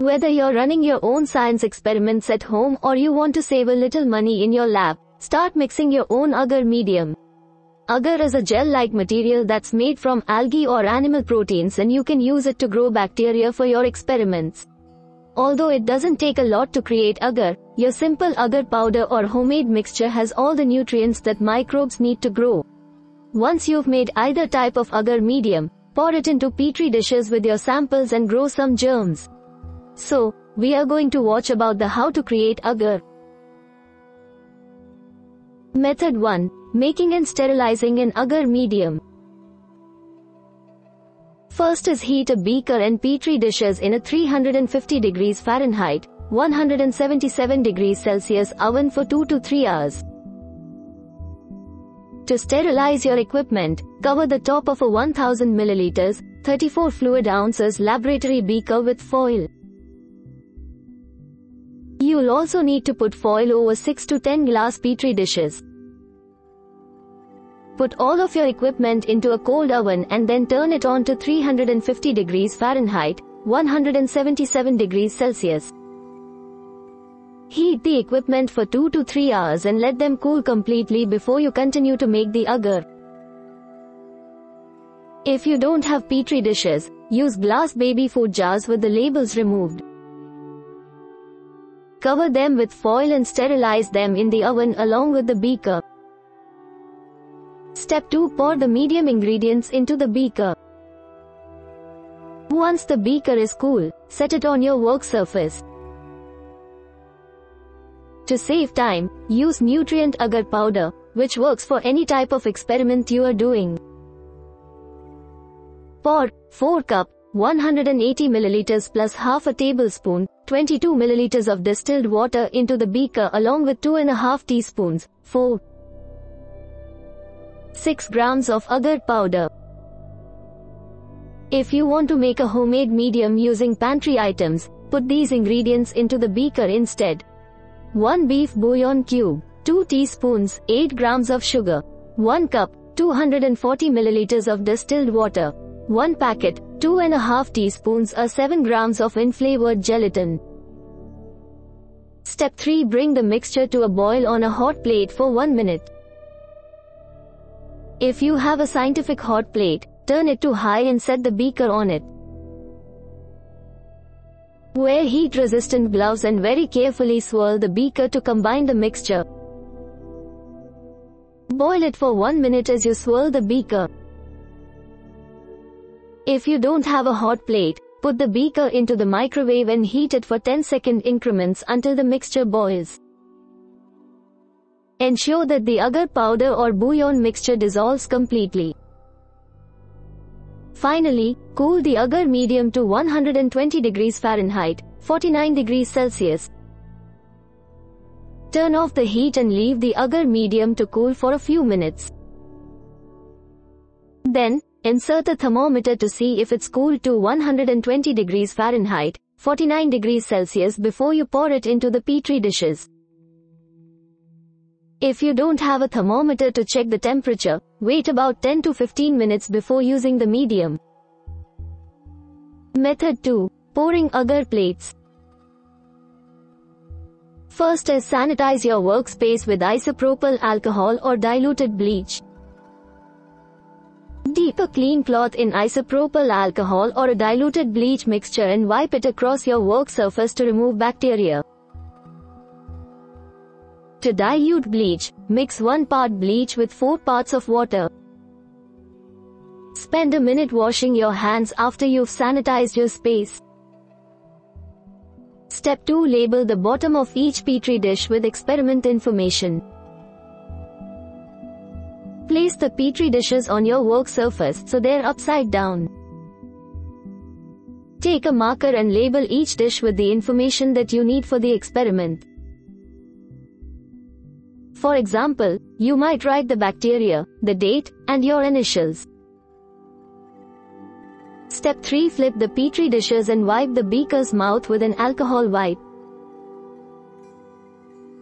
Whether you're running your own science experiments at home or you want to save a little money in your lab, start mixing your own agar medium. Agar is a gel-like material that's made from algae or animal proteins, and you can use it to grow bacteria for your experiments. Although it doesn't take a lot to create agar, your simple agar powder or homemade mixture has all the nutrients that microbes need to grow. Once you've made either type of agar medium, pour it into Petri dishes with your samples and grow some germs. So, we are going to watch about the how to create agar. Method 1. Making and sterilizing an agar medium. First is heat a beaker and Petri dishes in a 350 degrees Fahrenheit, 177 degrees Celsius oven for 2 to 3 hours. To sterilize your equipment, cover the top of a 1000 milliliters, 34 fluid ounces laboratory beaker with foil. You'll also need to put foil over 6 to 10 glass Petri dishes. Put all of your equipment into a cold oven and then turn it on to 350 degrees Fahrenheit, 177 degrees Celsius. Heat the equipment for 2 to 3 hours and let them cool completely before you continue to make the agar. If you don't have Petri dishes, use glass baby food jars with the labels removed. Cover them with foil and sterilize them in the oven along with the beaker. Step 2. Pour the medium ingredients into the beaker. Once the beaker is cool, set it on your work surface. To save time, use nutrient agar powder, which works for any type of experiment you are doing. Pour 4 cup, 180 milliliters plus half a tablespoon, 22 milliliters of distilled water into the beaker along with 2.5 teaspoons, 6 grams of agar powder. If you want to make a homemade medium using pantry items, put these ingredients into the beaker instead. 1 beef bouillon cube, 2 teaspoons, 8 grams of sugar, 1 cup, 240 milliliters of distilled water, 1 packet, 2.5 teaspoons or 7 grams of unflavored gelatin. Step 3. Bring the mixture to a boil on a hot plate for 1 minute. If you have a scientific hot plate, turn it to high and set the beaker on it. Wear heat-resistant gloves and very carefully swirl the beaker to combine the mixture. Boil it for 1 minute as you swirl the beaker. If you don't have a hot plate, put the beaker into the microwave and heat it for 10-second increments until the mixture boils. Ensure that the agar powder or bouillon mixture dissolves completely. Finally, cool the agar medium to 120 degrees Fahrenheit, 49 degrees Celsius. Turn off the heat and leave the agar medium to cool for a few minutes. Then, insert a thermometer to see if it's cooled to 120 degrees Fahrenheit, 49 degrees Celsius before you pour it into the Petri dishes. If you don't have a thermometer to check the temperature, wait about 10 to 15 minutes before using the medium. Method 2. Pouring agar plates. First is sanitize your workspace with isopropyl alcohol or diluted bleach. Dip a clean cloth in isopropyl alcohol or a diluted bleach mixture and wipe it across your work surface to remove bacteria. To dilute bleach, mix 1 part bleach with 4 parts of water. Spend a minute washing your hands after you've sanitized your space. Step 2. Label the bottom of each Petri dish with experiment information. Place the Petri dishes on your work surface so they're upside down. Take a marker and label each dish with the information that you need for the experiment. For example, you might write the bacteria, the date, and your initials. Step 3. Flip the Petri dishes and wipe the beaker's mouth with an alcohol wipe.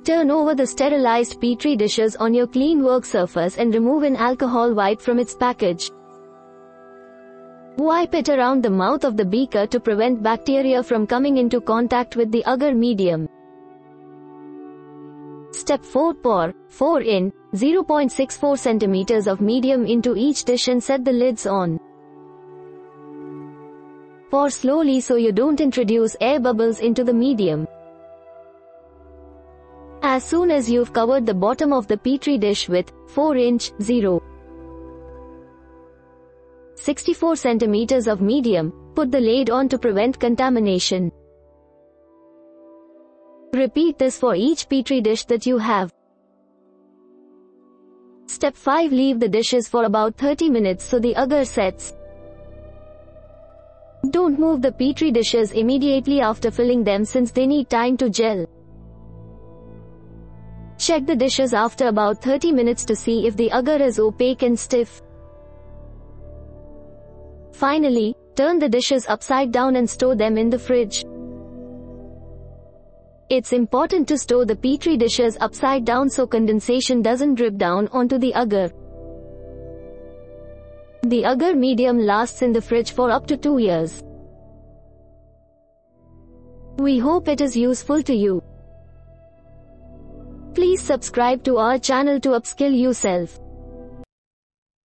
Turn over the sterilized Petri dishes on your clean work surface and remove an alcohol wipe from its package. Wipe it around the mouth of the beaker to prevent bacteria from coming into contact with the agar medium. Step 4. Pour in 0.64 centimeters of medium into each dish and set the lids on. Pour slowly so you don't introduce air bubbles into the medium. As soon as you've covered the bottom of the Petri dish with 4-inch 0.64 centimeters of medium, put the lid on to prevent contamination. Repeat this for each Petri dish that you have. Step 5. Leave the dishes for about 30 minutes so the agar sets. Don't move the Petri dishes immediately after filling them since they need time to gel. Check the dishes after about 30 minutes to see if the agar is opaque and stiff. Finally, turn the dishes upside down and store them in the fridge. It's important to store the Petri dishes upside down so condensation doesn't drip down onto the agar. The agar medium lasts in the fridge for up to 2 years. We hope it is useful to you. Please subscribe to our channel to upskill yourself.